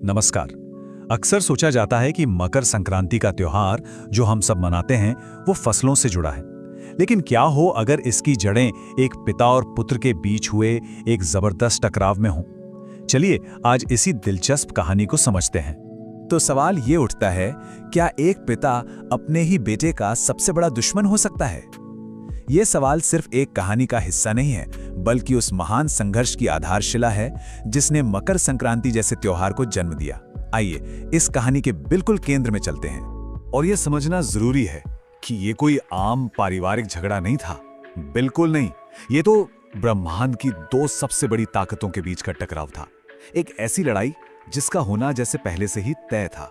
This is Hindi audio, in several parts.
नमस्कार। अक्सर सोचा जाता है कि मकर संक्रांति का त्योहार जो हम सब मनाते हैं वो फसलों से जुड़ा है। लेकिन क्या हो अगर इसकी जड़ें एक पिता और पुत्र के बीच हुए एक जबरदस्त टकराव में हों? चलिए आज इसी दिलचस्प कहानी को समझते हैं। तो सवाल ये उठता है, क्या एक पिता अपने ही बेटे का सबसे बड़ा दुश्मन हो सकता है? ये सवाल सिर्फ एक कहानी का हिस्सा नहीं है, बल्कि उस महान संघर्ष की आधारशिला है जिसने मकर संक्रांति जैसे त्योहार को जन्म दिया। आइए इस कहानी के बिल्कुल केंद्र में चलते हैं। और यह समझना जरूरी है कि ये कोई आम पारिवारिक झगड़ा नहीं था। बिल्कुल नहीं, ये तो ब्रह्मांड की दो सबसे बड़ी ताकतों के बीच का टकराव था। एक ऐसी लड़ाई जिसका होना जैसे पहले से ही तय था।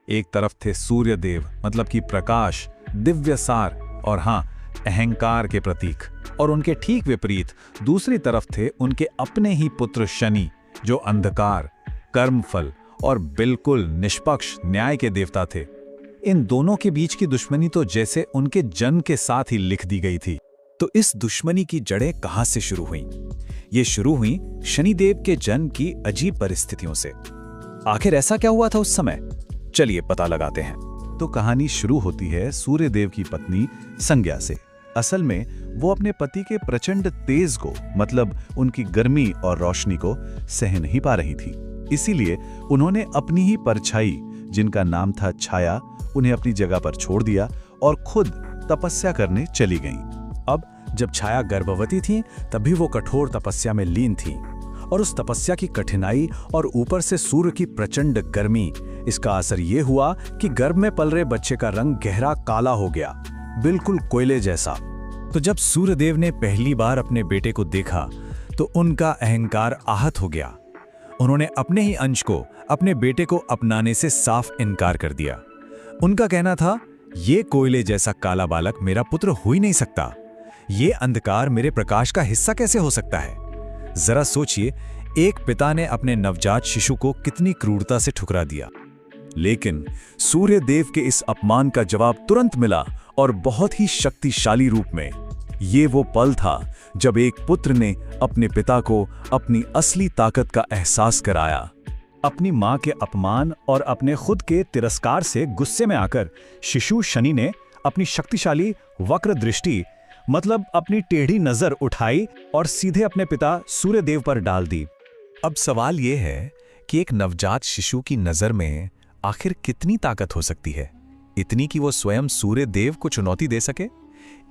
एक तरफ थे सूर्य देव, मतलब कि प्रकाश, दिव्य सार और हाँ, अहंकार के प्रतीक, और उनके ठीक विपरीत दूसरी तरफ थे उनके अपने ही पुत्र शनि, जो अंधकार, कर्मफल और बिल्कुल निष्पक्ष न्याय के देवता थे। इन दोनों के बीच की दुश्मनी तो जैसे उनके जन्म के साथ ही लिख दी गई थी। तो इस दुश्मनी की जड़ें कहां से शुरू हुईं? ये शुरू हुई शनिदेव के जन्म की अजीब परिस्थितियों से। आखिर ऐसा क्या हुआ था उस समय? चलिए पता लगाते हैं। तो कहानी शुरू होती है सूर्यदेव की पत्नी संज्ञा से। असल में वो अपने पति के प्रचंड तेज को, मतलब उनकी गर्मी और रोशनी को सह नहीं पा रही थी। इसीलिए उन्होंने अपनी ही परछाई, जिनका नाम था छाया, उन्हें अपनी जगह पर छोड़ दिया और खुद तपस्या करने चली गईं। अब जब छाया गर्भवती थी तब भी वो कठोर तपस्या में लीन थी, और उस तपस्या की कठिनाई और ऊपर से सूर्य की प्रचंड गर्मी, इसका असर ये हुआ कि गर्भ में पल रहे बच्चे का रंग गहरा काला हो गया, बिल्कुल कोयले जैसा। तो जब सूर्यदेव ने पहली बार अपने बेटे को देखा तो उनका अहंकार आहत हो गया। उन्होंने अपने ही अंश को, अपने बेटे को अपनाने से साफ इनकार कर दिया। उनका कहना था, ये कोयले जैसा काला बालक मेरा पुत्र हो ही नहीं सकता। ये अंधकार मेरे प्रकाश का हिस्सा कैसे हो सकता है? जरा सोचिए, एक पिता ने अपने नवजात शिशु को कितनी क्रूरता से ठुकरा दिया। लेकिन सूर्यदेव के इस अपमान का जवाब तुरंत मिला, और बहुत ही शक्तिशाली रूप में। ये वो पल था जब एक पुत्र ने अपने पिता को अपनी असली ताकत का एहसास कराया। अपनी मां के अपमान और अपने खुद के तिरस्कार से गुस्से में आकर शिशु शनि ने अपनी शक्तिशाली वक्र दृष्टि, मतलब अपनी टेढ़ी नजर उठाई और सीधे अपने पिता सूर्यदेव पर डाल दी। अब सवाल यह है कि एक नवजात शिशु की नजर में आखिर कितनी ताकत हो सकती है, इतनी कि वो स्वयं सूर्यदेव को चुनौती दे सके?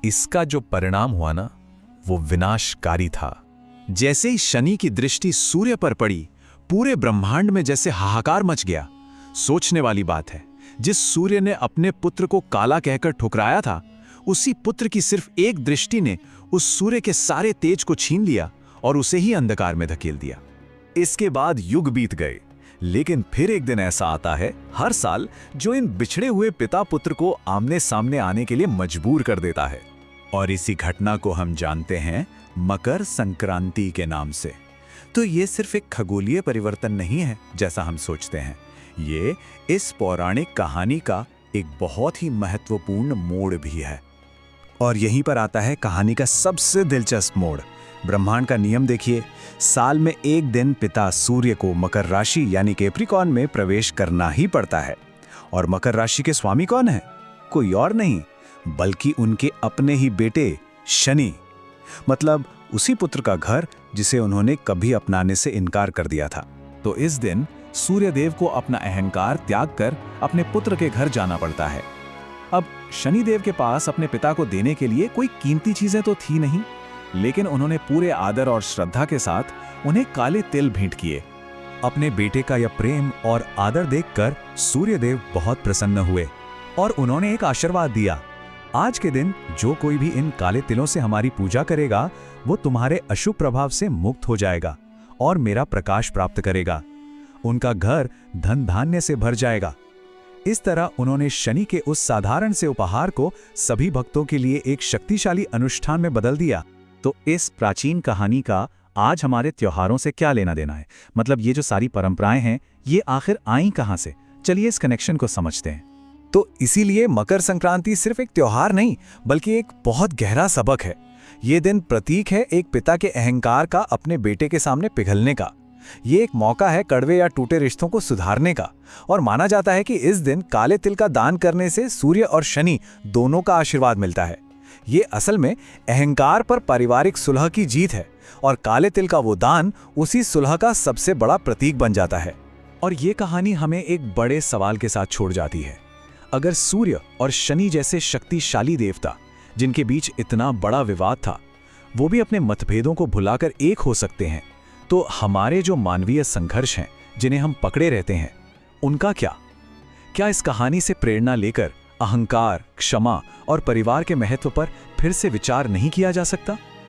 इसका जो परिणाम हुआ ना, वो विनाशकारी था। जैसे ही शनि की दृष्टि सूर्य पर पड़ी, पूरे ब्रह्मांड में जैसे हाहाकार मच गया। सोचने वाली बात है, जिस सूर्य ने अपने पुत्र को काला कहकर ठुकराया था, उसी पुत्र की सिर्फ एक दृष्टि ने उस सूर्य के सारे तेज को छीन लिया और उसे ही अंधकार में धकेल दिया। इसके बाद युग बीत गए, लेकिन फिर एक दिन ऐसा आता है हर साल जो इन बिछड़े हुए पिता पुत्र को आमने सामने आने के लिए मजबूर कर देता है। और इसी घटना को हम जानते हैं मकर संक्रांति के नाम से। तो ये सिर्फ एक खगोलीय परिवर्तन नहीं है जैसा हम सोचते हैं, ये इस पौराणिक कहानी का एक बहुत ही महत्वपूर्ण मोड़ भी है। और यहीं पर आता है कहानी का सबसे दिलचस्प मोड़। ब्रह्मांड का नियम देखिए, साल में एक दिन पिता सूर्य को मकर राशि यानी कैप्रिकॉर्न में प्रवेश करना ही पड़ता है। और मकर राशि के स्वामी कौन है? कोई और नहीं बल्कि उनके अपने ही बेटे शनि, मतलब उसी पुत्र का घर जिसे उन्होंने कभी अपनाने से इनकार कर दिया था। तो इस दिन सूर्यदेव को अपना अहंकार त्याग कर अपने पुत्र के घर जाना पड़ता है। अब शनिदेव के पास अपने पिता को देने के लिए कोई कीमती चीजें तो थी नहीं, लेकिन उन्होंने पूरे आदर और श्रद्धा के साथ उन्हें काले तिल भेंट किए। अपने बेटे का यह प्रेम और आदर देखकर सूर्यदेव बहुत प्रसन्न हुए और उन्होंने एक आशीर्वाद दिया, आज के दिन जो कोई भी इन काले तिलों से हमारी पूजा करेगा वो तुम्हारे अशुभ प्रभाव से मुक्त हो जाएगा और मेरा प्रकाश प्राप्त करेगा। उनका घर धन धान्य से भर जाएगा। इस तरह उन्होंने शनि के उस साधारण से उपहार को सभी भक्तों के लिए एक शक्तिशाली अनुष्ठान में बदल दिया। तो इस प्राचीन कहानी का आज हमारे त्योहारों से क्या लेना देना है? मतलब ये जो सारी परंपराएं हैं, ये आखिर आई कहां से? चलिए इस कनेक्शन को समझते हैं। तो इसीलिए मकर संक्रांति सिर्फ एक त्योहार नहीं बल्कि एक बहुत गहरा सबक है। ये दिन प्रतीक है एक पिता के अहंकार का अपने बेटे के सामने पिघलने का। ये एक मौका है कड़वे या टूटे रिश्तों को सुधारने का, और माना जाता है कि इस दिन काले तिल का दान करने से सूर्य और शनि दोनों का आशीर्वाद मिलता है। ये असल में अहंकार पर पारिवारिक सुलह की जीत है, और काले तिल का वो दान उसी सुलह का सबसे बड़ा प्रतीक बन जाता है। और ये कहानी हमें एक बड़े सवाल के साथ छोड़ जाती है। अगर सूर्य और शनि जैसे शक्तिशाली देवता, जिनके बीच इतना बड़ा विवाद था, वो भी अपने मतभेदों को भुलाकर एक हो सकते हैं, तो हमारे जो मानवीय संघर्ष हैं, जिन्हें हम पकड़े रहते हैं, उनका क्या? क्या इस कहानी से प्रेरणा लेकर अहंकार, क्षमा और परिवार के महत्व पर फिर से विचार नहीं किया जा सकता?